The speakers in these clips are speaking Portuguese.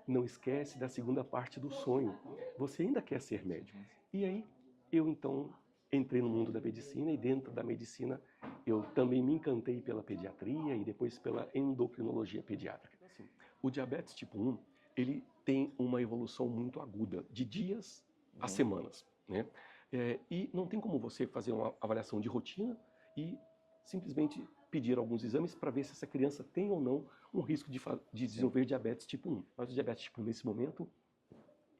não esquece da segunda parte do sonho. Você ainda quer ser médico. E aí, eu então entrei no mundo da medicina e dentro da medicina eu também me encantei pela pediatria e depois pela endocrinologia pediátrica. O diabetes tipo 1, ele tem uma evolução muito aguda, de dias a semanas, né? E não tem como você fazer uma avaliação de rotina e simplesmente pedir alguns exames para ver se essa criança tem ou não um risco de desenvolver diabetes tipo 1. Mas o diabetes tipo 1, nesse momento,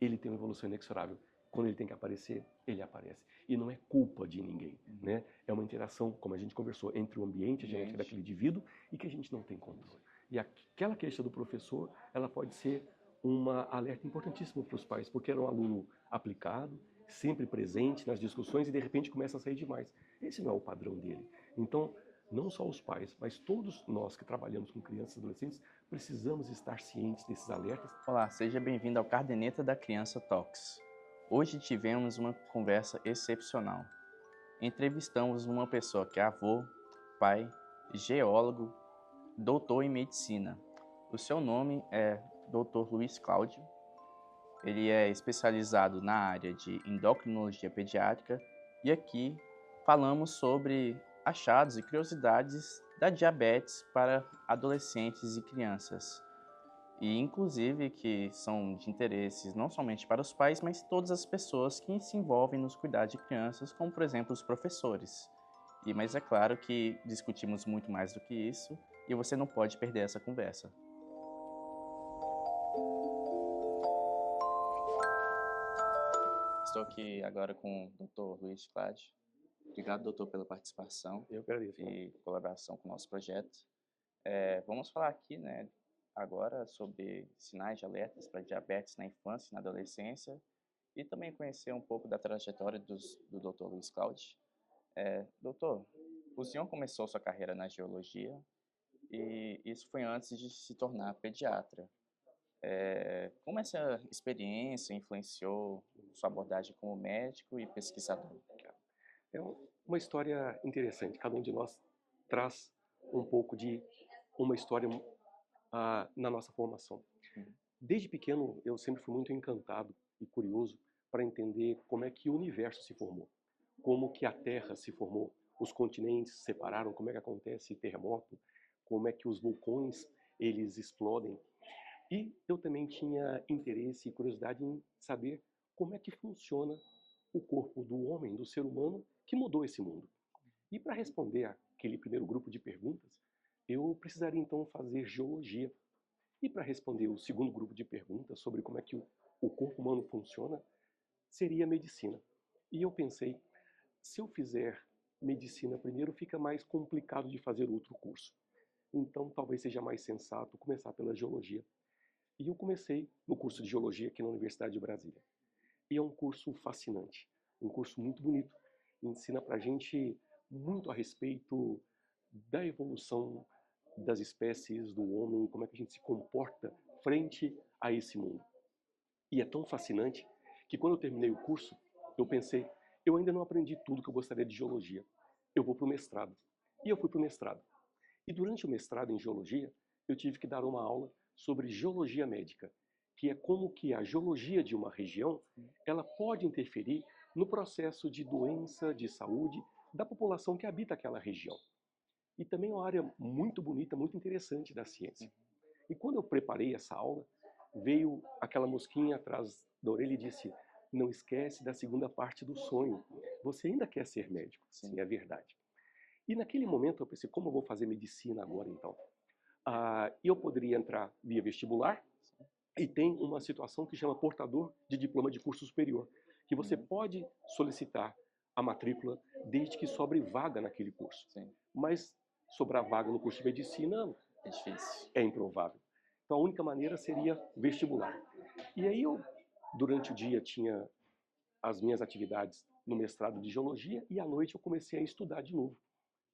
ele tem uma evolução inexorável. Quando ele tem que aparecer, ele aparece. E não é culpa de ninguém, né? É uma interação, como a gente conversou, entre o ambiente, a genética daquele indivíduo e que a gente não tem controle. E aquela queixa do professor, ela pode ser uma alerta importantíssima para os pais, porque era um aluno aplicado, sempre presente nas discussões e de repente começa a sair demais. Esse não é o padrão dele. Então, não só os pais, mas todos nós que trabalhamos com crianças e adolescentes, precisamos estar cientes desses alertas. Olá, seja bem-vindo ao Caderneta da Criança Talks. Hoje tivemos uma conversa excepcional. Entrevistamos uma pessoa que é avô, pai, geólogo, doutor em medicina. O seu nome é Dr. Luiz Cláudio. Ele é especializado na área de endocrinologia pediátrica e aqui falamos sobre achados e curiosidades da diabetes para adolescentes e crianças. E inclusive que são de interesse não somente para os pais, mas todas as pessoas que se envolvem nos cuidados de crianças, como por exemplo os professores. Mas é claro que discutimos muito mais do que isso e você não pode perder essa conversa. Estou aqui agora com o Dr. Luiz Cláudio. Obrigado, doutor, pela participação. Eu agradeço. E colaboração com o nosso projeto. Vamos falar aqui, né, agora sobre sinais de alertas para diabetes na infância e na adolescência e também conhecer um pouco da trajetória do Dr. Luiz Cláudio. Doutor, o senhor começou sua carreira na geologia e isso foi antes de se tornar pediatra. Como essa experiência influenciou sua abordagem como médico e pesquisador? É uma história interessante. Cada um de nós traz um pouco de uma história na nossa formação. Desde pequeno, eu sempre fui muito encantado e curioso para entender como é que o universo se formou, como que a Terra se formou, os continentes se separaram, como é que acontece terremoto, como é que os vulcões eles explodem. E eu também tinha interesse e curiosidade em saber como é que funciona o corpo do homem, do ser humano, que mudou esse mundo. E para responder aquele primeiro grupo de perguntas, eu precisaria então fazer geologia. E para responder o segundo grupo de perguntas sobre como é que o corpo humano funciona, seria medicina. E eu pensei, se eu fizer medicina primeiro, fica mais complicado de fazer outro curso. Então talvez seja mais sensato começar pela geologia. E eu comecei no curso de geologia aqui na Universidade de Brasília. E é um curso fascinante, um curso muito bonito. Ensina pra gente muito a respeito da evolução das espécies, do homem, como é que a gente se comporta frente a esse mundo. E é tão fascinante que quando eu terminei o curso, eu pensei, eu ainda não aprendi tudo que eu gostaria de geologia. Eu vou para o mestrado. E eu fui para o mestrado. E durante o mestrado em geologia, eu tive que dar uma aula sobre geologia médica, que é como que a geologia de uma região, ela pode interferir no processo de doença, de saúde da população que habita aquela região. E também é uma área muito bonita, muito interessante da ciência. E quando eu preparei essa aula, veio aquela mosquinha atrás da orelha e disse, não esquece da segunda parte do sonho. Você ainda quer ser médico. Sim, é verdade. E naquele momento eu pensei, como eu vou fazer medicina agora então? Eu poderia entrar via vestibular e tem uma situação que chama portador de diploma de curso superior, que você pode solicitar a matrícula desde que sobre vaga naquele curso. Sim. Mas sobrar vaga no curso de medicina É difícil. é improvável. Então a única maneira seria vestibular. E aí eu, durante o dia, tinha as minhas atividades no mestrado de geologia e à noite eu comecei a estudar de novo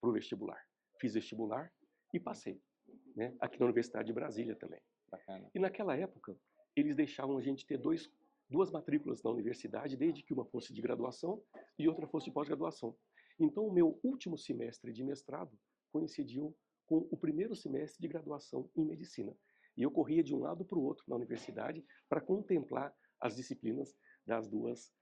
para o vestibular. Fiz vestibular e passei, né? Aqui na Universidade de Brasília também. Bacana. E naquela época, eles deixavam a gente ter duas matrículas na universidade, desde que uma fosse de graduação e outra fosse de pós-graduação. Então o meu último semestre de mestrado coincidiu com o primeiro semestre de graduação em medicina. E eu corria de um lado para o outro na universidade para contemplar as disciplinas das duas,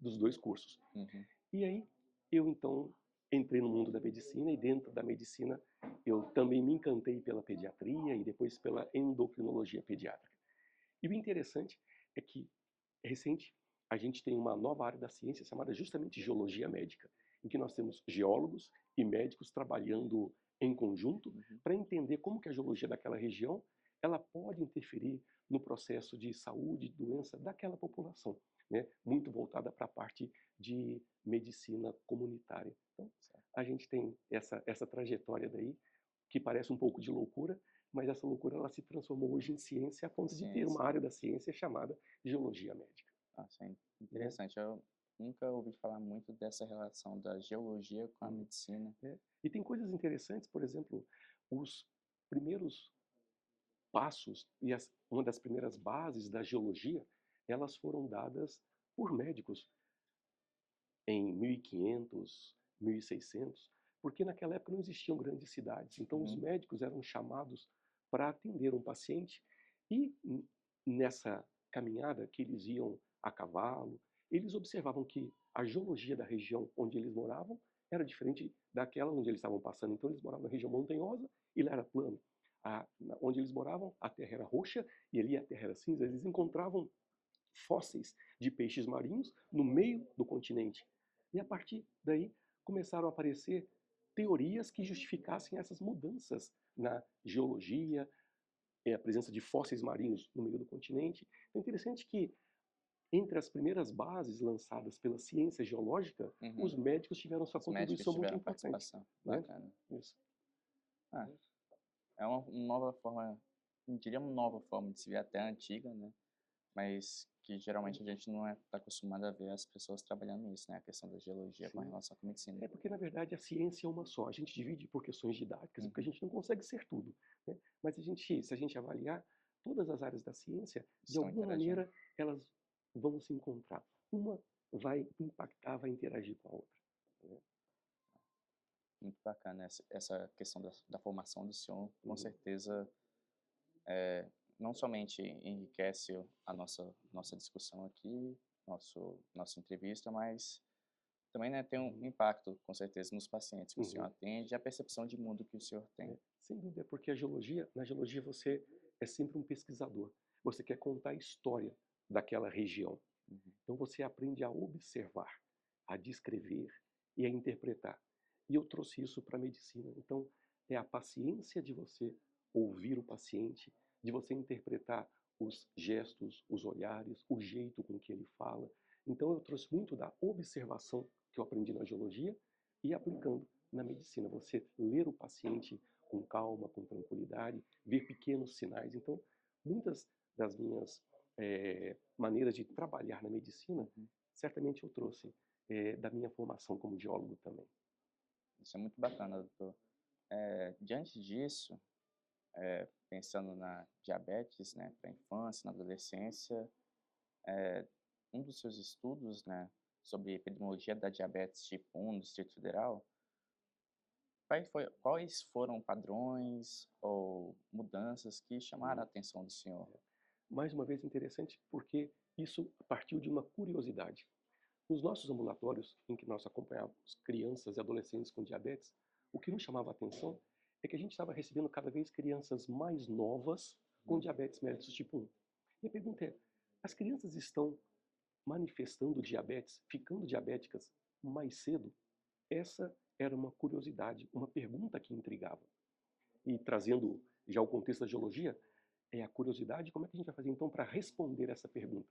dos dois cursos. Uhum. E aí eu então entrei no mundo da medicina e dentro da medicina eu também me encantei pela pediatria e depois pela endocrinologia pediátrica. E o interessante é que recente a gente tem uma nova área da ciência chamada justamente geologia médica, em que nós temos geólogos e médicos trabalhando em conjunto para entender como que a geologia daquela região ela pode interferir no processo de saúde e doença daquela população, né? Muito voltada para a parte de medicina comunitária. Então, a gente tem essa trajetória daí, que parece um pouco de loucura, mas essa loucura ela se transformou hoje em ciência a ponto de ter uma área da ciência chamada geologia médica. Nossa, é interessante. Eu nunca ouvi falar muito dessa relação da geologia com a medicina. E tem coisas interessantes, por exemplo, os primeiros passos e uma das primeiras bases da geologia, elas foram dadas por médicos em 1500, 1600, porque naquela época não existiam grandes cidades. Então os médicos eram chamados para atender um paciente e nessa caminhada que eles iam a cavalo, eles observavam que a geologia da região onde eles moravam era diferente daquela onde eles estavam passando. Então eles moravam na região montanhosa e lá era plano. Onde eles moravam, a terra era roxa e ali a terra era cinza. Eles encontravam fósseis de peixes marinhos no meio do continente. E a partir daí começaram a aparecer teorias que justificassem essas mudanças na geologia, a presença de fósseis marinhos no meio do continente. É interessante que entre as primeiras bases lançadas pela ciência geológica, os médicos tiveram sua contribuição muito importante. Bacana. Isso. É uma nova forma, não diria uma nova forma de se ver, até antiga, né? Mas que geralmente a gente não está acostumado a ver as pessoas trabalhando nisso, né? A questão da geologia com relação à medicina. É porque, na verdade, a ciência é uma só. A gente divide por questões didáticas, porque a gente não consegue ser tudo, né? Mas se a gente avaliar, todas as áreas da ciência, de alguma maneira, elas vão se encontrar. Uma vai impactar, vai interagir com a outra. Né? Muito bacana essa questão da formação do senhor, com certeza não somente enriquece a nossa discussão aqui, nossa entrevista, mas também, né, tem um impacto, com certeza, nos pacientes que o senhor atende e a percepção de mundo que o senhor tem. Sem dúvida, porque na geologia você é sempre um pesquisador. Você quer contar a história daquela região. Então você aprende a observar, a descrever e a interpretar. E eu trouxe isso para a medicina. Então é a paciência de você ouvir o paciente, de você interpretar os gestos, os olhares, o jeito com que ele fala. Então eu trouxe muito da observação que eu aprendi na geologia e aplicando na medicina. Você ler o paciente com calma, com tranquilidade, ver pequenos sinais. Então, muitas das minhas maneiras de trabalhar na medicina, certamente eu trouxe da minha formação como geólogo também. Isso é muito bacana, doutor. Diante disso, pensando na diabetes, né, para a infância, na adolescência, um dos seus estudos, né, sobre epidemiologia da diabetes tipo 1 no Distrito Federal, quais foram padrões ou mudanças que chamaram a atenção do senhor? Mais uma vez interessante porque isso partiu de uma curiosidade. Nos nossos ambulatórios, em que nós acompanhávamos crianças e adolescentes com diabetes, o que nos chamava a atenção é que a gente estava recebendo cada vez crianças mais novas com diabetes mellitus tipo 1. E a pergunta é, as crianças estão manifestando diabetes, ficando diabéticas mais cedo? Essa era uma curiosidade, uma pergunta que intrigava. E trazendo já o contexto da geologia, é a curiosidade, como é que a gente vai fazer então para responder essa pergunta?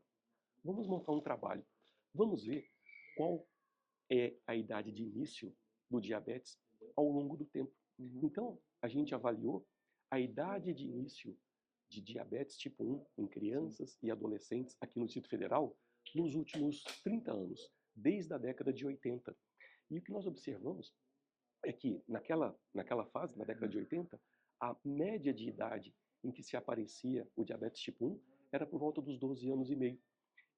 Vamos montar um trabalho. Vamos ver qual é a idade de início do diabetes ao longo do tempo. Então, a gente avaliou a idade de início de diabetes tipo 1 em crianças e adolescentes aqui no Distrito Federal nos últimos 30 anos, desde a década de 80. E o que nós observamos é que naquela fase, na década de 80, a média de idade em que se aparecia o diabetes tipo 1 era por volta dos 12 anos e meio.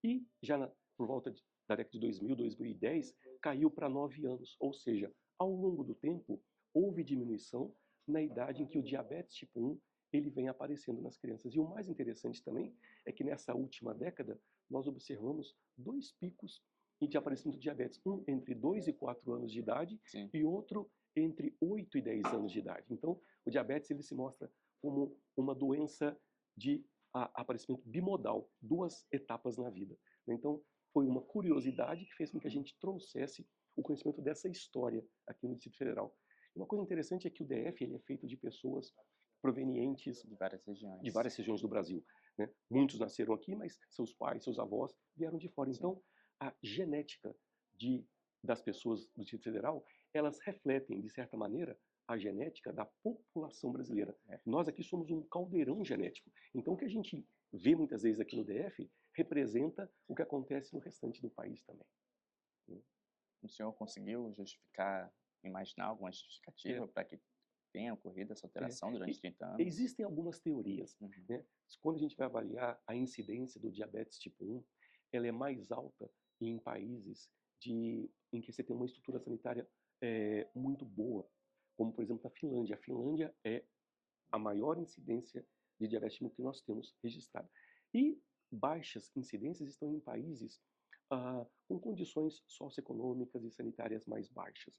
E já por volta da década de 2000, 2010, caiu para 9 anos. Ou seja, ao longo do tempo, houve diminuição na idade em que o diabetes tipo 1 ele vem aparecendo nas crianças. E o mais interessante também é que nessa última década nós observamos 2 picos de aparecimento de diabetes, um entre 2 e 4 anos de idade Sim. e outro entre 8 e 10 anos de idade. Então, o diabetes ele se mostra como uma doença de aparecimento bimodal, 2 etapas na vida. Então, foi uma curiosidade que fez com que a gente trouxesse o conhecimento dessa história aqui no Distrito Federal. Uma coisa interessante é que o DF ele é feito de pessoas provenientes de várias regiões do Brasil, né? Muitos nasceram aqui, mas seus pais, seus avós vieram de fora. Então, a genética das pessoas do Distrito Federal, elas refletem, de certa maneira, a genética da população brasileira. Nós aqui somos um caldeirão genético. Então, o que a gente vê muitas vezes aqui no DF representa o que acontece no restante do país também. O senhor conseguiu imaginar alguma justificativa para que tenha ocorrido essa alteração durante 30 anos? Existem algumas teorias. Né? Quando a gente vai avaliar a incidência do diabetes tipo 1, ela é mais alta em países em que você tem uma estrutura sanitária muito boa, como, por exemplo, na Finlândia. A Finlândia é a maior incidência de diabetes tipo 1 que nós temos registrada. E baixas incidências estão em países com condições socioeconômicas e sanitárias mais baixas.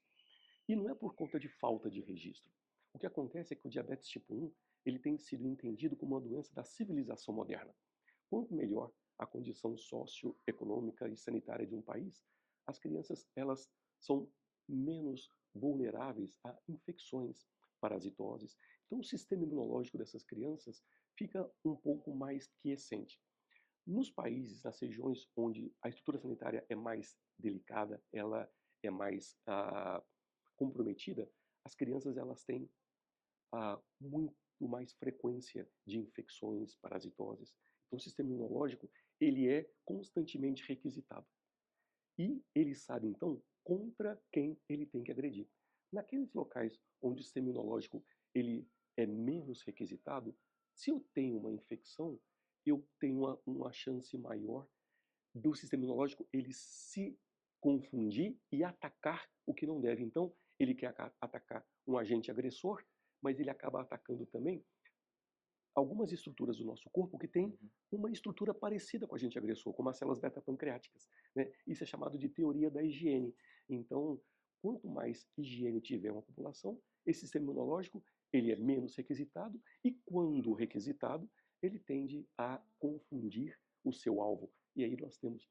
E não é por conta de falta de registro. O que acontece é que o diabetes tipo 1 ele tem sido entendido como uma doença da civilização moderna. Quanto melhor a condição socioeconômica e sanitária de um país, as crianças elas são menos vulneráveis a infecções, parasitoses. Então, o sistema imunológico dessas crianças fica um pouco mais quiescente. Nos países, nas regiões onde a estrutura sanitária é mais delicada, ela é mais comprometida, as crianças elas têm muito mais frequência de infecções, parasitoses. Então, o sistema imunológico ele é constantemente requisitado. E ele sabe, então, contra quem ele tem que agredir. Naqueles locais onde o sistema imunológico ele é menos requisitado, se eu tenho uma infecção, eu tenho uma chance maior do sistema imunológico ele se confundir e atacar o que não deve. Então, ele quer atacar um agente agressor, mas ele acaba atacando também algumas estruturas do nosso corpo que têm uma estrutura parecida com o agente agressor, como as células beta-pancreáticas. Né? Isso é chamado de teoria da higiene. Então, quanto mais higiene tiver uma população, esse sistema imunológico ele é menos requisitado e, quando requisitado, ele tende a confundir o seu alvo. E aí nós temos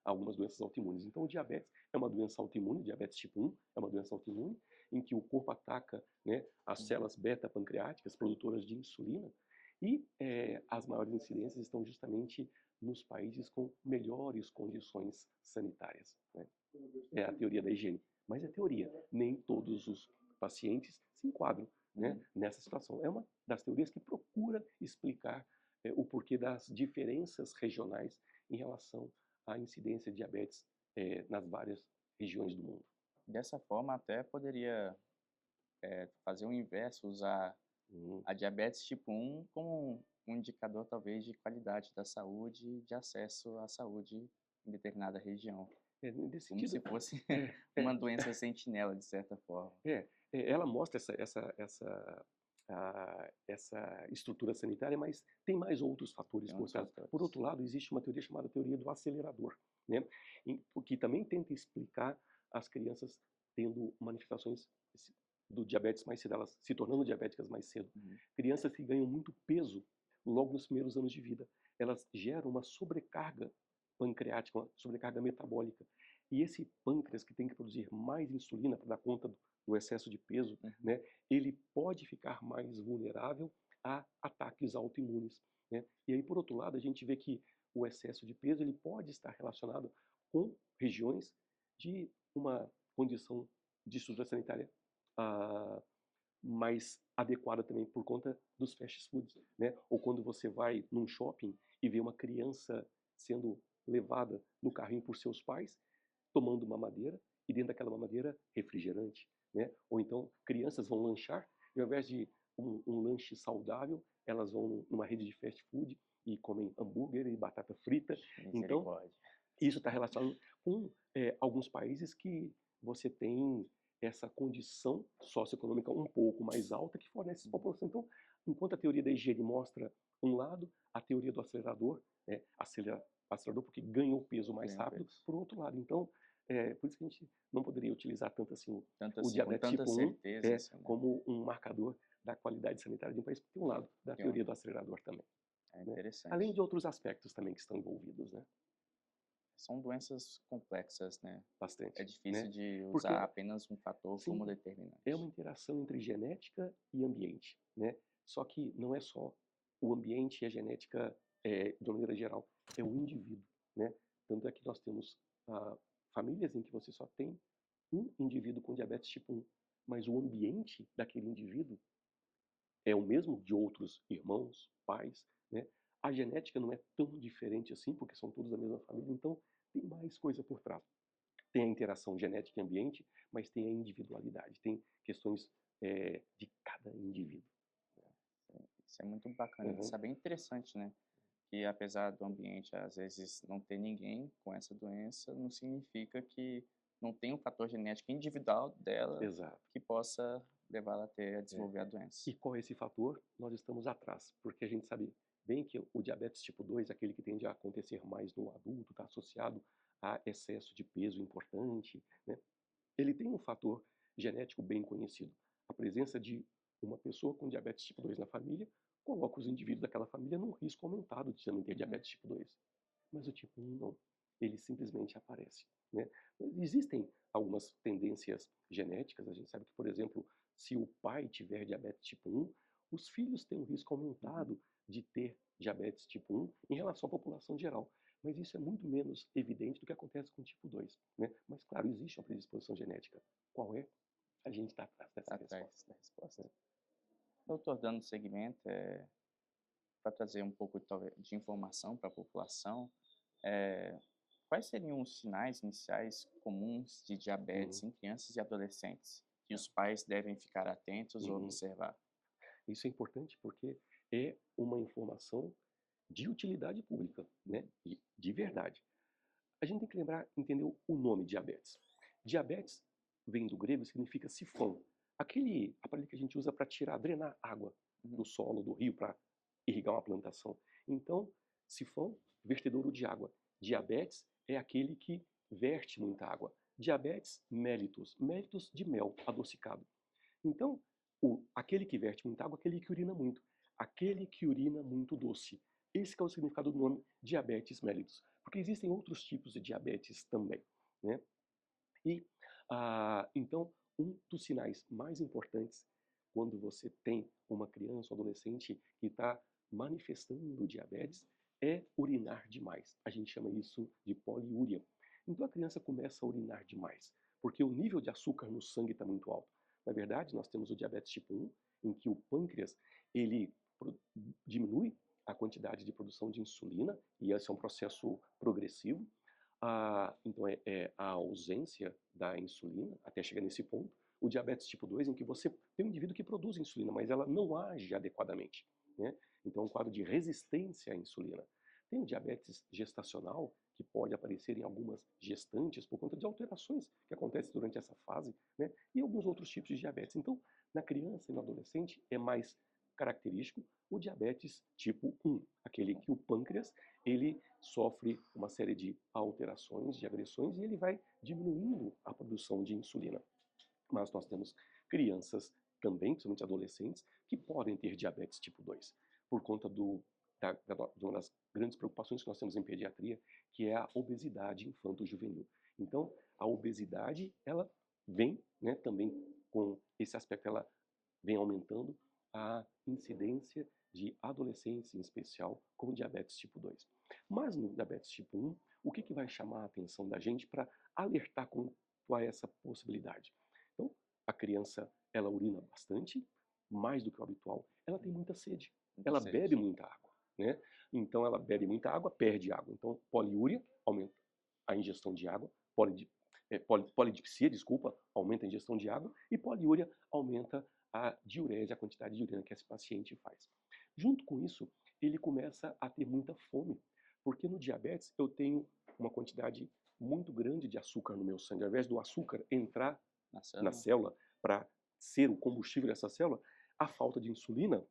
algumas doenças autoimunes. Então, o diabetes é uma doença autoimune, diabetes tipo 1 é uma doença autoimune, em que o corpo ataca, né, as células beta-pancreáticas, produtoras de insulina, e as maiores incidências estão justamente nos países com melhores condições sanitárias. Né? É a teoria da higiene. Mas é teoria. Nem todos os pacientes se enquadram, né, nessa situação. É uma das teorias que procura explicar o porquê das diferenças regionais em relação à incidência de diabetes nas várias regiões do mundo. Dessa forma, até poderia fazer o inverso, usar a diabetes tipo 1 como um indicador, talvez, de qualidade da saúde e de acesso à saúde em determinada região. Como se fosse uma doença sentinela, de certa forma. Ela mostra essa estrutura sanitária, mas tem mais outros fatores por trás. Por outro lado, existe uma teoria chamada teoria do acelerador, né? Que também tenta explicar as crianças tendo manifestações do diabetes mais cedo, elas se tornando diabéticas mais cedo. Crianças que ganham muito peso logo nos primeiros anos de vida, elas geram uma sobrecarga pancreática, uma sobrecarga metabólica. E esse pâncreas que tem que produzir mais insulina para dar conta do excesso de peso, né, ele pode ficar mais vulnerável a ataques autoimunes. Né? E aí, por outro lado, a gente vê que o excesso de peso ele pode estar relacionado com regiões de uma condição de estrutura sanitária mais adequada também por conta dos fast foods. Né? Ou quando você vai num shopping e vê uma criança sendo levada no carrinho por seus pais, tomando mamadeira, e dentro daquela mamadeira, refrigerante. Né? Ou então, crianças vão lanchar, e ao invés de um lanche saudável, elas vão numa rede de fast food e comem hambúrguer e batata frita. Então, isso está relacionado com alguns países que você tem essa condição socioeconômica um pouco mais alta que fornece essa população. Então, enquanto a teoria da higiene mostra um lado, a teoria do acelerador, né, acelerador porque ganhou peso mais rápido, por outro lado. Então, por isso que a gente não poderia utilizar tanto assim o diabetes tipo 1 como um marcador da qualidade sanitária de um país, porque tem um lado da teoria do acelerador também. É interessante. Né? Além de outros aspectos também que estão envolvidos, né? São doenças complexas, né? Bastante. É difícil né? de usar Porque, apenas um fator como determinante. É uma interação entre genética e ambiente, né? Só que não é só o ambiente e a genética de uma maneira geral, é o indivíduo, né? Tanto é que nós temos famílias em que você só tem um indivíduo com diabetes tipo 1, mas o ambiente daquele indivíduo é o mesmo de outros irmãos, pais, né? A genética não é tão diferente assim, porque são todos da mesma família, então tem mais coisa por trás. Tem a interação genética e ambiente, mas tem a individualidade, tem questões de cada indivíduo. Isso é muito bacana, isso é bem interessante, né? Que apesar do ambiente às vezes não ter ninguém com essa doença, não significa que não tem um fator genético individual dela que possa levá-la a desenvolver a doença. E qual é esse fator? Nós estamos atrás, porque a gente sabe bem que o diabetes tipo 2, aquele que tende a acontecer mais no adulto, está associado a excesso de peso importante, né? Ele tem um fator genético bem conhecido. A presença de uma pessoa com diabetes tipo 2 na família coloca os indivíduos daquela família num risco aumentado de também ter diabetes tipo 2. Mas o tipo 1 não. Ele simplesmente aparece, né? Existem algumas tendências genéticas. A gente sabe que, por exemplo, se o pai tiver diabetes tipo 1, os filhos têm um risco aumentado de ter diabetes tipo 1 em relação à população geral. Mas isso é muito menos evidente do que acontece com o tipo 2, né? Mas, claro, existe uma predisposição genética. Qual é? A gente está atrás dessa resposta. Doutor, dando seguimento, para trazer um pouco de informação para a população, quais seriam os sinais iniciais comuns de diabetes em crianças e adolescentes que os pais devem ficar atentos ou observar? Isso é importante porque é uma informação de utilidade pública, né? E de verdade. A gente tem que entender o nome diabetes. Diabetes vem do grego e significa sifão. Aquele aparelho que a gente usa para drenar água do solo, do rio, para irrigar uma plantação. Então, sifão, vertedouro de água. Diabetes é aquele que verte muita água. Diabetes mellitus, mellitus de mel adocicado. Então, aquele que verte muita água, aquele que urina muito. Aquele que urina muito doce. Esse que é o significado do nome diabetes mellitus. Porque existem outros tipos de diabetes também, né? E, então, um dos sinais mais importantes quando você tem uma criança ou adolescente que está manifestando diabetes é urinar demais. A gente chama isso de poliúria. Então, a criança começa a urinar demais, porque o nível de açúcar no sangue está muito alto. Na verdade, nós temos o diabetes tipo 1, em que o pâncreas ele diminui a quantidade de produção de insulina, e esse é um processo progressivo. Então, é a ausência da insulina até chegar nesse ponto. O diabetes tipo 2, em que você tem um indivíduo que produz insulina, mas ela não age adequadamente, né? Então, é um quadro de resistência à insulina. Tem o diabetes gestacional, que pode aparecer em algumas gestantes por conta de alterações que acontecem durante essa fase, né? E alguns outros tipos de diabetes. Então, na criança e no adolescente, é mais característico o diabetes tipo 1, aquele que o pâncreas ele sofre uma série de alterações, de agressões, e ele vai diminuindo a produção de insulina. Mas nós temos crianças também, principalmente adolescentes, que podem ter diabetes tipo 2, por conta de uma das grandes preocupações que nós temos em pediatria, que é a obesidade infanto-juvenil. Então, a obesidade, ela vem, né, também com esse aspecto, ela vem aumentando a incidência de adolescentes, em especial, com diabetes tipo 2. Mas no diabetes tipo 1, o que vai chamar a atenção da gente para alertar quanto a essa possibilidade? Então, a criança, ela urina bastante, mais do que o habitual, ela tem muita sede, ela bebe muita água, né? Então, ela bebe muita água, perde água. Então, poliúria aumenta a ingestão de água, polidipsia, desculpa, aumenta a ingestão de água, e poliúria aumenta a diurese, a quantidade de urina que esse paciente faz. Junto com isso, ele começa a ter muita fome, porque no diabetes eu tenho uma quantidade muito grande de açúcar no meu sangue. Ao invés do açúcar entrar na célula para ser o combustível dessa célula, a falta de insulina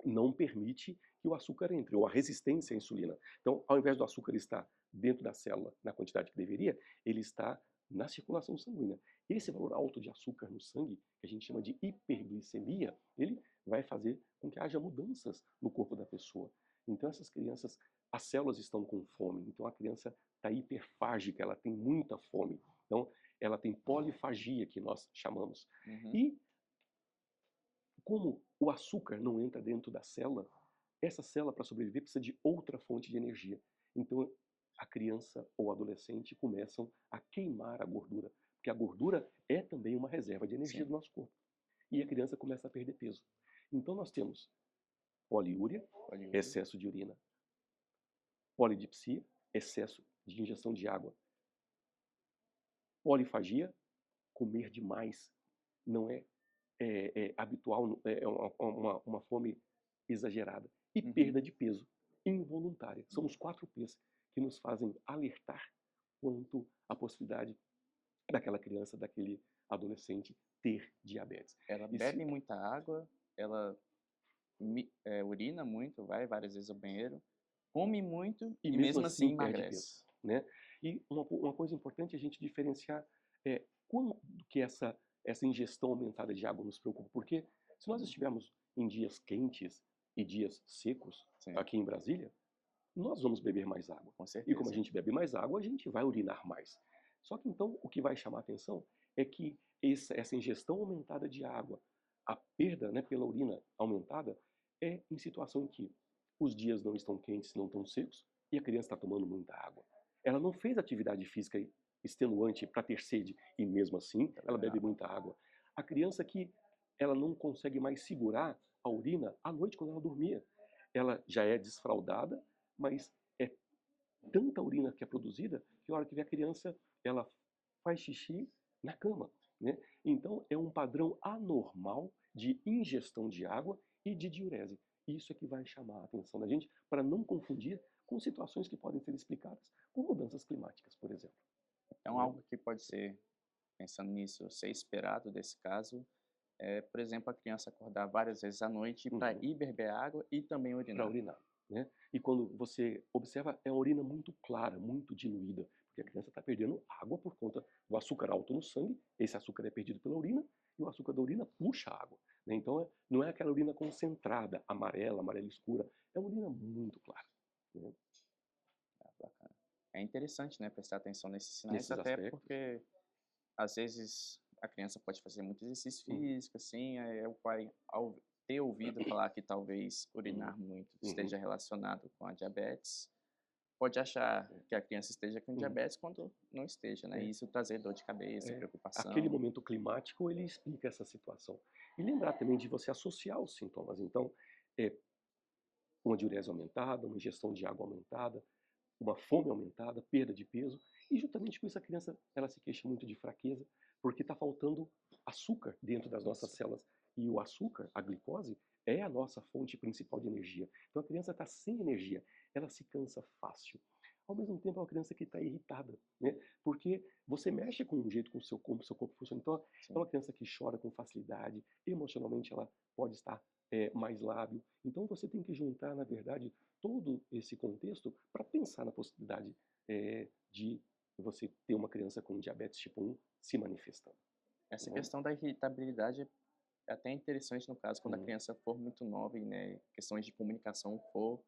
não permite que o açúcar entre, ou a resistência à insulina. Então, ao invés do açúcar estar dentro da célula na quantidade que deveria, ele está na circulação sanguínea. Esse valor alto de açúcar no sangue, que a gente chama de hiperglicemia, ele vai fazer com que haja mudanças no corpo da pessoa. Então, essas crianças, as células estão com fome, então a criança está hiperfágica, ela tem muita fome. Então, ela tem polifagia, que nós chamamos. E como o açúcar não entra dentro da célula, essa célula, para sobreviver, precisa de outra fonte de energia. Então, a criança ou adolescente começam a queimar a gordura, porque a gordura é também uma reserva de energia do nosso corpo. E a criança começa a perder peso. Então, nós temos poliúria, excesso de urina, polidipsia, excesso de ingestão de água, polifagia, comer demais, não é habitual, é uma fome exagerada. E perda de peso involuntária. São os 4 P's que nos fazem alertar quanto à possibilidade daquela criança, daquele adolescente ter diabetes. Ela bebe muita água, ela urina muito, vai várias vezes ao banheiro, come muito e mesmo assim emagrece. Peso, né? E uma coisa importante é a gente diferenciar quando que essa ingestão aumentada de água nos preocupa, porque se nós estivermos em dias quentes e dias secos, aqui em Brasília, nós vamos beber mais água. Com certeza. E como a gente bebe mais água, a gente vai urinar mais. Só que então o que vai chamar a atenção é que essa ingestão aumentada de água, a perda, né, pela urina aumentada, é em situação em que os dias não estão quentes, não estão secos, e a criança está tomando muita água. Ela não fez atividade física extenuante para ter sede, e mesmo assim ela bebe muita água. A criança que ela não consegue mais segurar a urina à noite quando ela dormia. Ela já é desfraldada, mas é tanta urina que é produzida que a hora que vê a criança, ela faz xixi na cama, né? Então é um padrão anormal de ingestão de água e de diurese. Isso é que vai chamar a atenção da gente para não confundir com situações que podem ser explicadas por mudanças climáticas, por exemplo. Então, algo que pode ser, pensando nisso, ser esperado desse caso, por exemplo, a criança acordar várias vezes à noite para ir beber água e também urinar. Para urinar, né? E quando você observa, é uma urina muito clara, muito diluída, porque a criança está perdendo água por conta do açúcar alto no sangue, esse açúcar é perdido pela urina, e o açúcar da urina puxa a água, né? Então, não é aquela urina concentrada, amarela escura, é uma urina muito clara, né? Bacana. É interessante, né, prestar atenção nesses sinais, até aspectos. Porque às vezes a criança pode fazer muito exercício físico, assim, aí o pai, ao ter ouvido falar que talvez urinar muito esteja relacionado com a diabetes, pode achar que a criança esteja com diabetes quando não esteja, né? E isso trazer dor de cabeça, preocupação. Aquele momento climático, ele explica essa situação. E lembrar também de você associar os sintomas. Então, uma diurese aumentada, uma ingestão de água aumentada, uma fome aumentada, perda de peso, e juntamente com isso a criança ela se queixa muito de fraqueza, porque está faltando açúcar dentro das nossas células. E o açúcar, a glicose, é a nossa fonte principal de energia. Então a criança está sem energia, ela se cansa fácil. Ao mesmo tempo é uma criança que está irritada, né? Porque você mexe com o jeito com o seu corpo funciona. Então é uma criança que chora com facilidade, emocionalmente ela pode estar mais lábil. Então você tem que juntar, na verdade, todo esse contexto para pensar na possibilidade de você ter uma criança com diabetes tipo 1 se manifestando. Essa questão da irritabilidade é até interessante no caso quando a criança for muito nova e, né, questões de comunicação for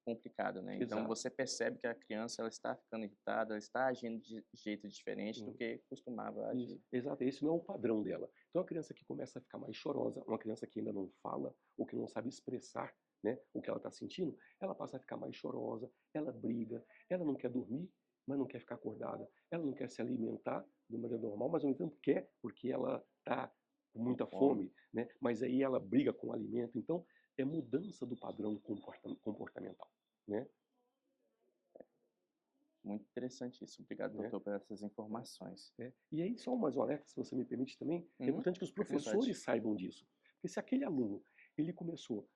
complicado, né? Então você percebe que a criança ela está ficando irritada, ela está agindo de jeito diferente do que costumava agir. Exato, esse não é o padrão dela. Então a criança que começa a ficar mais chorosa, uma criança que ainda não fala ou que não sabe expressar, né, o que ela está sentindo, ela passa a ficar mais chorosa, ela briga, ela não quer dormir, mas não quer ficar acordada, ela não quer se alimentar de maneira normal, mas ao mesmo tempo quer, porque ela está com muita fome, né? Mas aí ela briga com o alimento. Então, é mudança do padrão comportamental, né? Muito interessante isso. Obrigado, doutor, por essas informações. E aí, só mais um alerta, se você me permite também, é importante que os professores saibam disso. Porque se aquele aluno, ele começou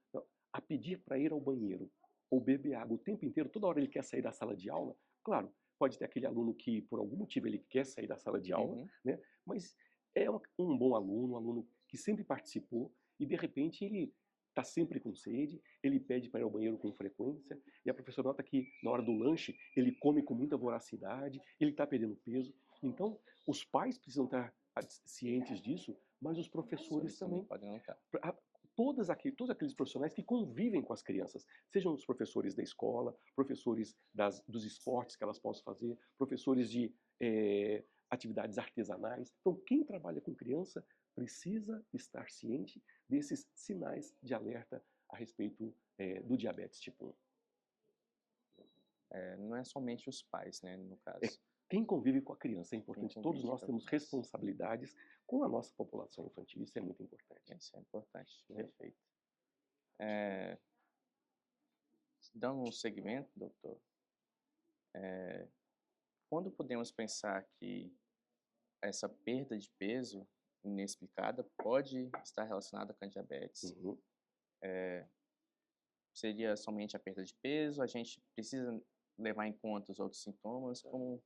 a pedir para ir ao banheiro ou beber água o tempo inteiro, toda hora ele quer sair da sala de aula, claro, pode ter aquele aluno que, por algum motivo, ele quer sair da sala de aula, né? Mas é um bom aluno, um aluno que sempre participou e de repente ele está sempre com sede, ele pede para ir ao banheiro com frequência e a professora nota que na hora do lanche ele come com muita voracidade, ele está perdendo peso. Então, os pais precisam estar cientes disso, mas os professores também. Podem notar. Todos aqueles profissionais que convivem com as crianças, sejam os professores da escola, professores dos esportes que elas possam fazer, professores de atividades artesanais. Então, quem trabalha com criança precisa estar ciente desses sinais de alerta a respeito do diabetes tipo 1. Não é somente os pais, né, no caso. Quem convive com a criança é importante. Todos nós temos responsabilidades com a nossa população infantil. Isso é muito importante. Isso é importante, perfeito. Dando um segmento, doutor, quando podemos pensar que essa perda de peso inexplicada pode estar relacionada com a diabetes? Uhum. Seria somente a perda de peso? A gente precisa levar em conta os outros sintomas? Como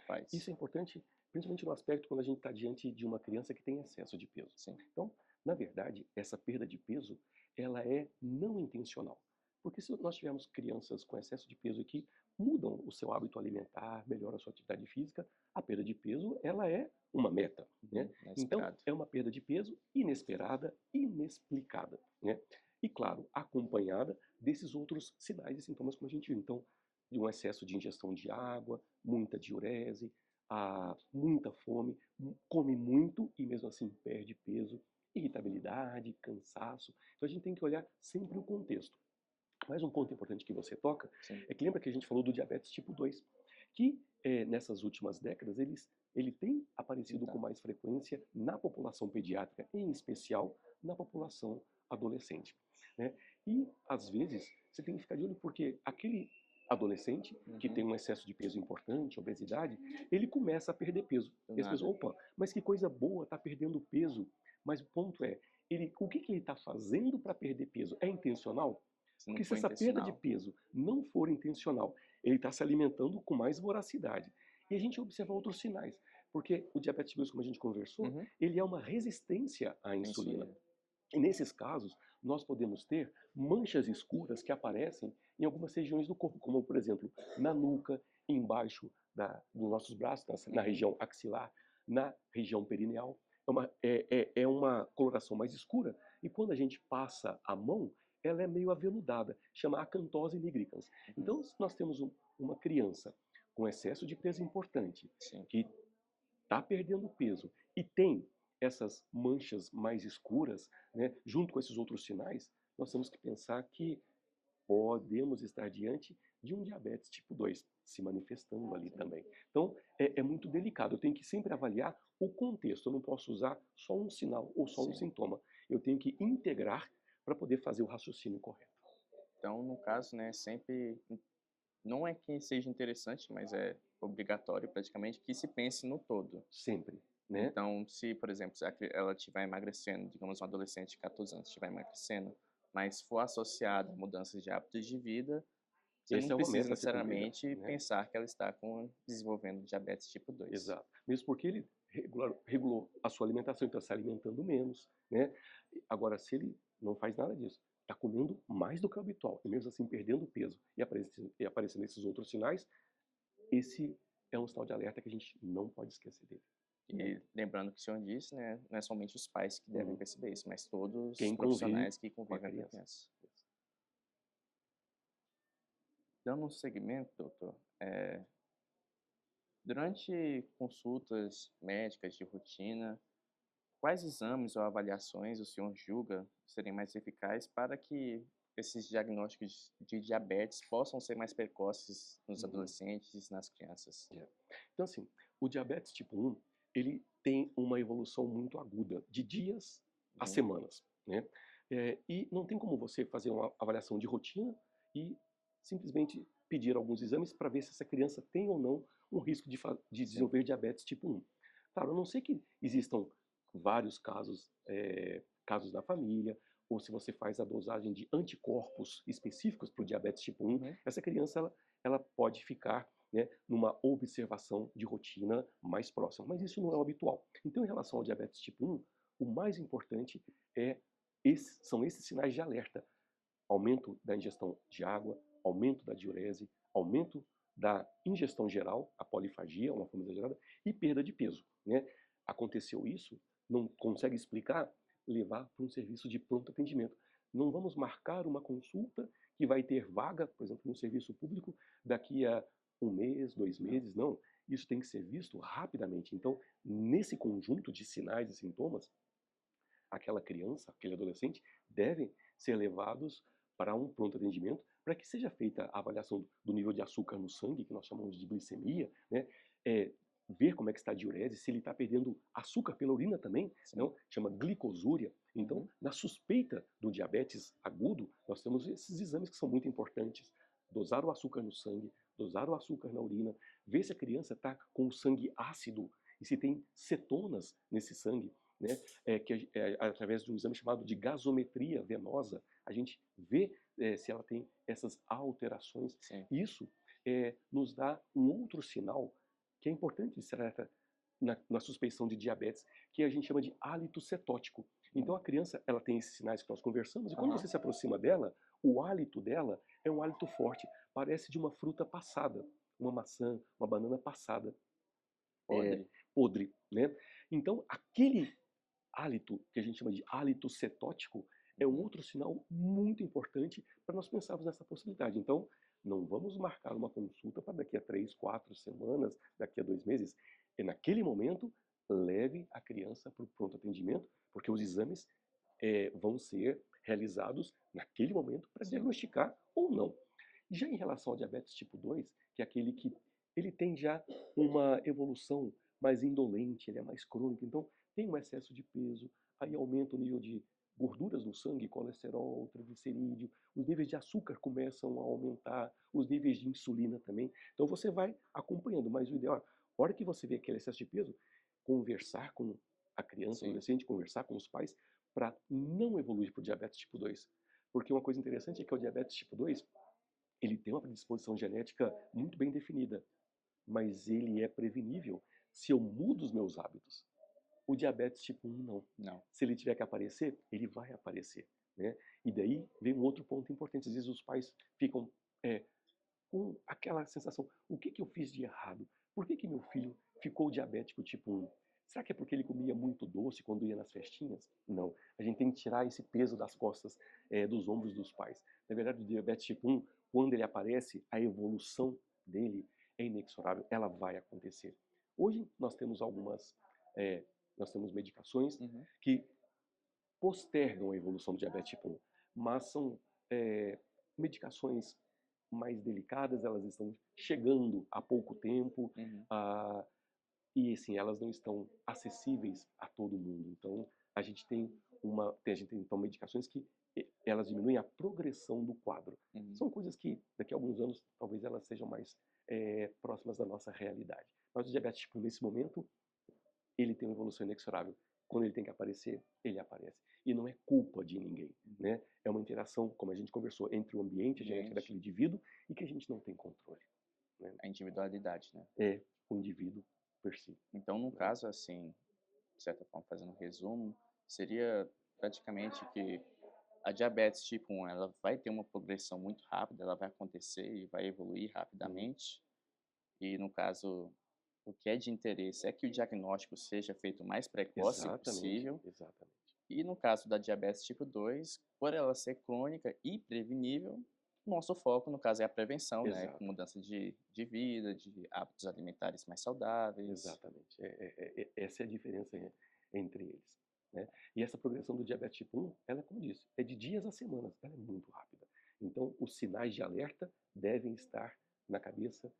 faz? Isso é importante, principalmente no aspecto quando a gente está diante de uma criança que tem excesso de peso. Sim. Então, na verdade, essa perda de peso, ela é não intencional. Porque se nós tivermos crianças com excesso de peso que mudam o seu hábito alimentar, melhoram a sua atividade física, a perda de peso, ela é uma meta, né? Então, é uma perda de peso inesperada, inexplicada, né? E, claro, acompanhada desses outros sinais e sintomas como a gente viu. Então, de um excesso de ingestão de água, muita diurese, muita fome, come muito e mesmo assim perde peso, irritabilidade, cansaço. Então, a gente tem que olhar sempre o contexto. Mais um ponto importante que você toca é que lembra que a gente falou do diabetes tipo 2, que nessas últimas décadas ele tem aparecido com mais frequência na população pediátrica, em especial na população adolescente, né? E às vezes você tem que ficar de olho porque aquele adolescente que tem um excesso de peso importante, obesidade, ele começa a perder peso. E as pessoas, opa, mas que coisa boa, tá perdendo peso. Mas o ponto é, o que ele está fazendo para perder peso? É intencional? Porque se essa perda de peso não for intencional, ele está se alimentando com mais voracidade. E a gente observa outros sinais, porque o diabetes tipo 2, como a gente conversou, ele é uma resistência à insulina. E nesses casos, nós podemos ter manchas escuras que aparecem em algumas regiões do corpo, como por exemplo, na nuca, embaixo dos nossos braços, na região axilar, na região perineal. É uma coloração mais escura e quando a gente passa a mão, ela é meio aveludada, chama acantose nigricans. Então, se nós temos uma criança com excesso de peso importante, que está perdendo peso e tem essas manchas mais escuras, né, junto com esses outros sinais, nós temos que pensar que podemos estar diante de um diabetes tipo 2 se manifestando ali também. Então, é muito delicado. Eu tenho que sempre avaliar o contexto. Eu não posso usar só um sinal ou só um sintoma. Eu tenho que integrar para poder fazer o raciocínio correto. Então, no caso, né, sempre não é que seja interessante, mas é obrigatório praticamente que se pense no todo. Sempre, né? Então, se, por exemplo, ela estiver emagrecendo, digamos, um adolescente de 14 anos estiver emagrecendo, mas for associado a mudanças de hábitos de vida, você não precisa necessariamente pensar que ela está desenvolvendo diabetes tipo 2. Exato. Mesmo porque ele regulou a sua alimentação, então está se alimentando menos, né? Agora, se ele não faz nada disso, está comendo mais do que o habitual, e mesmo assim perdendo peso e aparecendo esses outros sinais, esse é um sinal de alerta que a gente não pode esquecer dele. E lembrando que o senhor disse, né, não é somente os pais que devem perceber isso, mas todos os profissionais que convivem com a criança. Dando um segmento, doutor, durante consultas médicas de rotina, quais exames ou avaliações o senhor julga serem mais eficazes para que esses diagnósticos de diabetes possam ser mais precoces nos adolescentes e nas crianças? Então, assim, o diabetes tipo 1, ele tem uma evolução muito aguda, de dias a semanas, né? E não tem como você fazer uma avaliação de rotina e simplesmente pedir alguns exames para ver se essa criança tem ou não um risco de desenvolver diabetes tipo 1. Claro, a não ser que existam vários casos na família, ou se você faz a dosagem de anticorpos específicos para o diabetes tipo 1, essa criança ela pode ficar né, numa observação de rotina mais próxima. Mas isso não é o habitual. Então, em relação ao diabetes tipo 1, o mais importante são esses sinais de alerta. Aumento da ingestão de água, aumento da diurese, aumento da ingestão geral, a polifagia, uma forma exagerada, e perda de peso, né? Aconteceu isso, não consegue explicar, levar para um serviço de pronto atendimento. Não vamos marcar uma consulta que vai ter vaga, por exemplo, no serviço público, daqui a 1 mês, 2 meses, não. Isso tem que ser visto rapidamente. Então, nesse conjunto de sinais e sintomas, aquela criança, aquele adolescente, devem ser levados para um pronto atendimento para que seja feita a avaliação do nível de açúcar no sangue, que nós chamamos de glicemia, né? Ver como é que está a diurese, se ele está perdendo açúcar pela urina também, não? Chama glicosúria. Então, na suspeita do diabetes agudo, nós temos esses exames que são muito importantes. Dosar o açúcar no sangue, dosar o açúcar na urina, ver se a criança está com o sangue ácido e se tem cetonas nesse sangue, né? Através de um exame chamado de gasometria venosa, a gente vê se ela tem essas alterações. Sim. Isso nos dá um outro sinal que é importante de ser na suspeição de diabetes, que a gente chama de hálito cetótico. Então a criança ela tem esses sinais que nós conversamos, e quando você se aproxima dela, o hálito dela é um hálito forte, parece de uma fruta passada, uma maçã, uma banana passada. Podre, né? Então aquele hálito, que a gente chama de hálito cetótico, é um outro sinal muito importante para nós pensarmos nessa possibilidade. Então, não vamos marcar uma consulta para daqui a 3, 4 semanas, daqui a 2 meses. E naquele momento, leve a criança para o pronto atendimento, porque os exames vão ser realizados naquele momento para diagnosticar ou não. Já em relação ao diabetes tipo 2, que é aquele que ele tem já uma evolução mais indolente, ele é mais crônico, então tem um excesso de peso, aí aumenta o nível de gorduras no sangue, colesterol, triglicerídeo, os níveis de açúcar começam a aumentar, os níveis de insulina também. Então você vai acompanhando, mas o ideal, a hora que você vê aquele excesso de peso, conversar com a criança, o adolescente, conversar com os pais, para não evoluir para o diabetes tipo 2. Porque uma coisa interessante é que o diabetes tipo 2, ele tem uma predisposição genética muito bem definida, mas ele é prevenível se eu mudo os meus hábitos. O diabetes tipo 1 não. Se ele tiver que aparecer, ele vai aparecer, né? E daí vem um outro ponto importante. Às vezes os pais ficam com aquela sensação, o que eu fiz de errado? Por que meu filho ficou diabético tipo 1? Será que é porque ele comia muito doce quando ia nas festinhas? Não. A gente tem que tirar esse peso das costas, dos ombros dos pais. Na verdade, o diabetes tipo 1, quando ele aparece, a evolução dele é inexorável, ela vai acontecer. Hoje nós temos nós temos medicações que postergam a evolução do diabetes tipo 1, mas são medicações mais delicadas, elas estão chegando há pouco tempo, e assim, elas não estão acessíveis a todo mundo. Então, a gente tem então medicações que elas diminuem a progressão do quadro. São coisas que daqui a alguns anos talvez elas sejam mais próximas da nossa realidade. Mas o diabetes tipo 1, nesse momento, ele tem uma evolução inexorável. Quando ele tem que aparecer, ele aparece. E não é culpa de ninguém, né? É uma interação, como a gente conversou, entre o ambiente, a genética daquele indivíduo, e que a gente não tem controle, né? A individualidade, né? É o indivíduo per si. Então, no caso, assim, de certa forma, fazendo um resumo, seria praticamente que a diabetes tipo 1, ela vai ter uma progressão muito rápida, ela vai acontecer e vai evoluir rapidamente. E, no caso, o que é de interesse é que o diagnóstico seja feito o mais precoce possível. Exatamente. E no caso da diabetes tipo 2, por ela ser crônica e prevenível, nosso foco, no caso, é a prevenção, né? Com mudança de vida, de hábitos alimentares mais saudáveis. Exatamente. Essa é a diferença entre eles, né? E essa progressão do diabetes tipo 1, ela é como eu disse, é de dias a semanas, ela é muito rápida. Então, os sinais de alerta devem estar na cabeça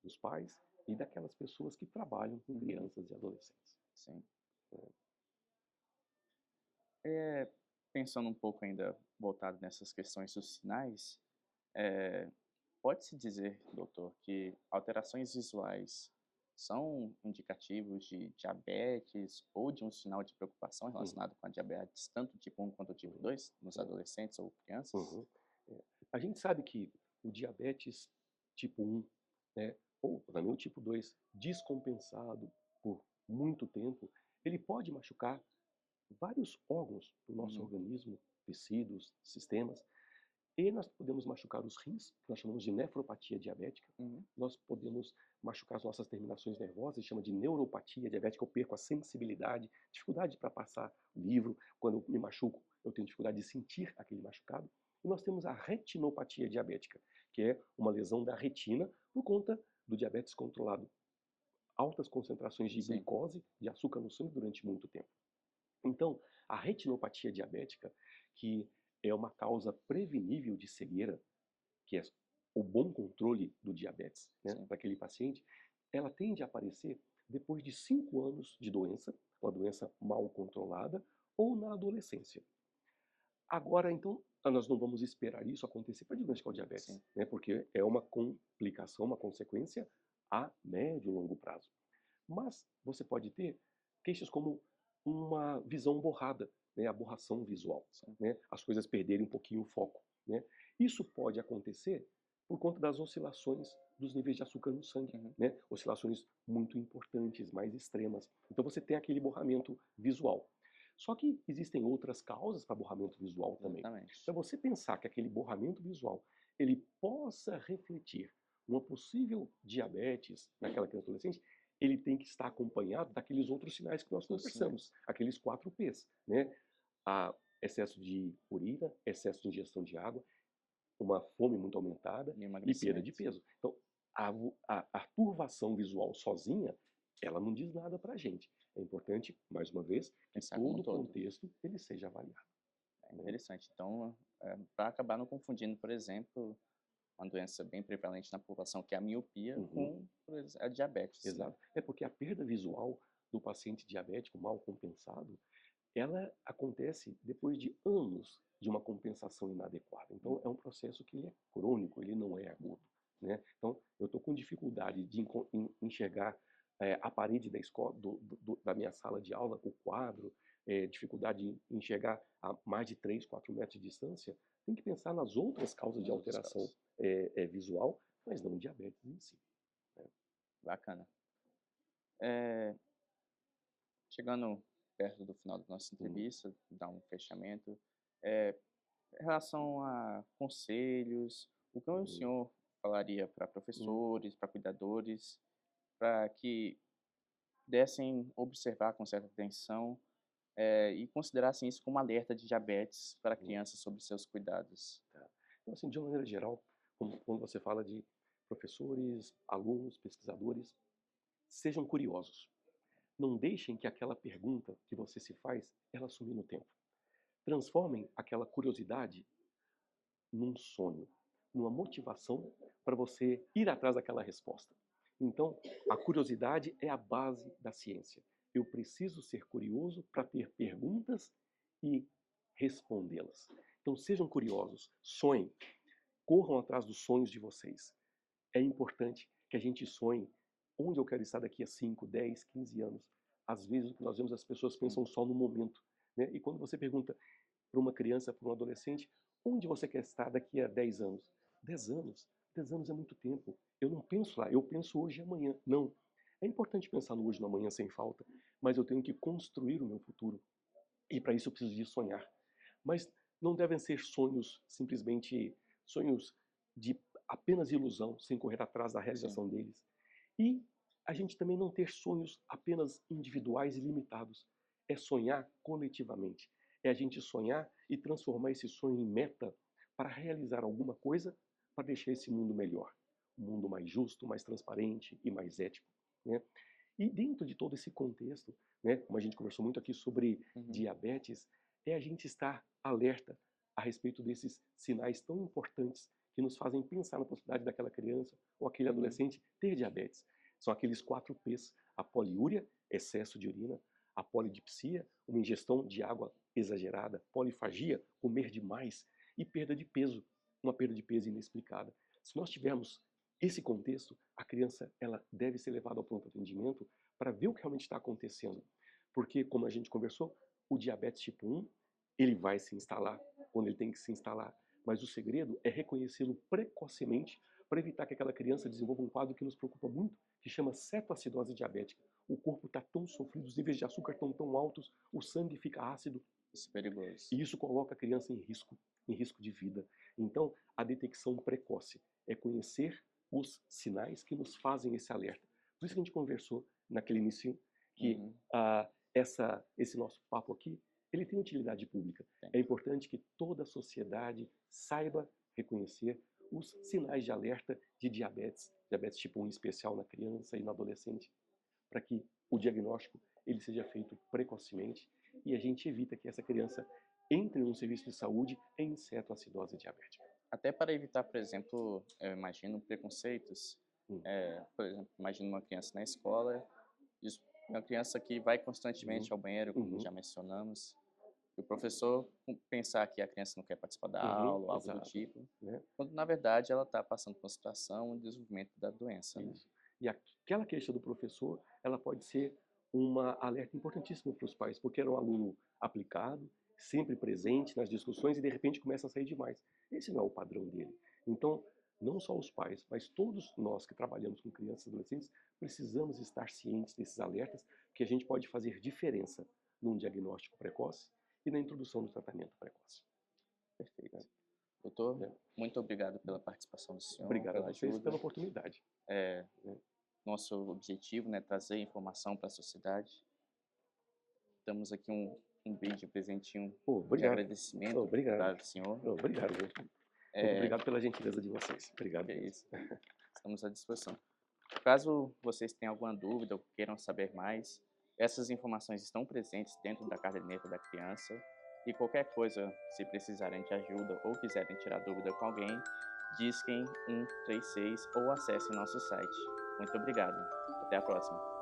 dos pais e daquelas pessoas que trabalham com crianças e adolescentes. Sim. Pensando um pouco ainda voltado nessas questões dos sinais, pode-se dizer, doutor, que alterações visuais são indicativos de diabetes ou de um sinal de preocupação relacionado com a diabetes, tanto tipo 1 quanto tipo 2, nos adolescentes ou crianças? A gente sabe que o diabetes tipo 1, né, ou também o tipo 2 descompensado por muito tempo, ele pode machucar vários órgãos do nosso organismo, tecidos, sistemas, e nós podemos machucar os rins, que nós chamamos de nefropatia diabética. Nós podemos machucar as nossas terminações nervosas, chama de neuropatia diabética. Eu perco a sensibilidade, dificuldade para passar o livro. Quando eu me machuco, eu tenho dificuldade de sentir aquele machucado. E nós temos a retinopatia diabética, que é uma lesão da retina por conta do diabetes controlado. Altas concentrações de glicose, de açúcar no sangue durante muito tempo. Então, a retinopatia diabética, que é uma causa prevenível de cegueira, que é o bom controle do diabetes, né, para aquele paciente, ela tende a aparecer depois de 5 anos de doença, uma doença mal controlada, ou na adolescência. Agora, então, nós não vamos esperar isso acontecer para diagnosticar o diabetes, né, porque é uma complicação, uma consequência a médio e longo prazo. Mas você pode ter queixas como uma visão borrada, né, aborração visual, né, as coisas perderem um pouquinho o foco, né. Isso pode acontecer por conta das oscilações dos níveis de açúcar no sangue, né, oscilações muito importantes, mais extremas. Então você tem aquele borramento visual. Só que existem outras causas para borramento visual também. Para você pensar que aquele borramento visual ele possa refletir uma possível diabetes naquela criança adolescente, ele tem que estar acompanhado daqueles outros sinais que nós conversamos, aqueles 4 P's, né? Excesso de urina, excesso de ingestão de água, uma fome muito aumentada e perda de peso. Então, a turvação visual sozinha, ela não diz nada para a gente. É importante, mais uma vez, que todo o contexto ele seja avaliado. É interessante. Então, para acabar não confundindo, por exemplo, uma doença bem prevalente na população, que é a miopia, com a diabetes. Exato. É porque a perda visual do paciente diabético mal compensado, ela acontece depois de anos de uma compensação inadequada. Então, é um processo que ele é crônico, ele não é agudo, né? Então, eu estou com dificuldade de enxergar a parede da escola, da minha sala de aula, o quadro, dificuldade de enxergar a mais de 3, 4 metros de distância. Tem que pensar nas outras causas de alteração visual, mas não diabetes em si. Bacana. Chegando perto do final da nossa entrevista, dar um fechamento, em relação a conselhos, o que o senhor falaria para professores, para cuidadores, para que pudessem observar com certa atenção e considerassem isso como alerta de diabetes para crianças sobre seus cuidados? Então, assim, de uma maneira geral, quando você fala de professores, alunos, pesquisadores, sejam curiosos. Não deixem que aquela pergunta que você se faz, ela sumir no tempo. Transformem aquela curiosidade num sonho, numa motivação para você ir atrás daquela resposta. Então, a curiosidade é a base da ciência. Eu preciso ser curioso para ter perguntas e respondê-las. Então, sejam curiosos, sonhem, corram atrás dos sonhos de vocês. É importante que a gente sonhe onde eu quero estar daqui a 5, 10, 15 anos. Às vezes, o que nós vemos, as pessoas pensam só no momento, né? E quando você pergunta para uma criança, para um adolescente, onde você quer estar daqui a 10 anos? 10 anos? 10 anos é muito tempo. Eu não penso lá, eu penso hoje e amanhã. Não. É importante pensar no hoje e no amanhã sem falta, mas eu tenho que construir o meu futuro. E para isso eu preciso de sonhar. Mas não devem ser sonhos simplesmente sonhos de apenas ilusão, sem correr atrás da realização deles. E a gente também não ter sonhos apenas individuais e limitados. É sonhar coletivamente. É a gente sonhar e transformar esse sonho em meta para realizar alguma coisa para deixar esse mundo melhor. Um mundo mais justo, mais transparente e mais ético, né? E dentro de todo esse contexto, né, como a gente conversou muito aqui sobre diabetes, é a gente estar alerta a respeito desses sinais tão importantes que nos fazem pensar na possibilidade daquela criança ou aquele adolescente ter diabetes. São aqueles 4 P's: a poliúria, excesso de urina; a polidipsia, uma ingestão de água exagerada; polifagia, comer demais; e perda de peso, uma perda de peso inexplicada. Se nós tivermos esse contexto, a criança ela deve ser levada ao pronto atendimento para ver o que realmente está acontecendo. Porque, como a gente conversou, o diabetes tipo 1, ele vai se instalar quando ele tem que se instalar. Mas o segredo é reconhecê-lo precocemente para evitar que aquela criança desenvolva um quadro que nos preocupa muito, que chama cetoacidose diabética. O corpo está tão sofrido, os níveis de açúcar estão tão altos, o sangue fica ácido. Isso é perigoso. E isso coloca a criança em risco de vida. Então, a detecção precoce é conhecer os sinais que nos fazem esse alerta. Por isso que a gente conversou naquele início que esse nosso papo aqui, ele tem utilidade pública. É importante que toda a sociedade saiba reconhecer os sinais de alerta de diabetes tipo 1 em especial na criança e no adolescente, para que o diagnóstico ele seja feito precocemente e a gente evita que essa criança entre num serviço de saúde em cetoacidose diabética. Até para evitar, por exemplo, eu imagino preconceitos. Por exemplo, imagino uma criança na escola, uma criança que vai constantemente ao banheiro, como já mencionamos, e o professor pensar que a criança não quer participar da aula ou algo do tipo, quando na verdade ela está passando por uma situação de desenvolvimento da doença. Né? E aquela queixa do professor, ela pode ser uma alerta importantíssima para os pais, porque era um aluno aplicado, sempre presente nas discussões e de repente começa a sair demais. Esse não é o padrão dele. Então, não só os pais, mas todos nós que trabalhamos com crianças e adolescentes, precisamos estar cientes desses alertas, que a gente pode fazer diferença num diagnóstico precoce e na introdução do tratamento precoce. Perfeito. Doutor, muito obrigado pela participação do senhor. Obrigado a vocês pela oportunidade. Nosso objetivo, né, trazer informação para a sociedade. Damos aqui um brinde, um presentinho de agradecimento para o senhor. Obrigado, gente. Obrigado pela gentileza de vocês. Obrigado. É isso. Estamos à disposição. Caso vocês tenham alguma dúvida ou queiram saber mais, essas informações estão presentes dentro da caderneta da criança. E qualquer coisa, se precisarem de ajuda ou quiserem tirar dúvida com alguém, disquem 136 ou acessem nosso site. Muito obrigado. Até a próxima.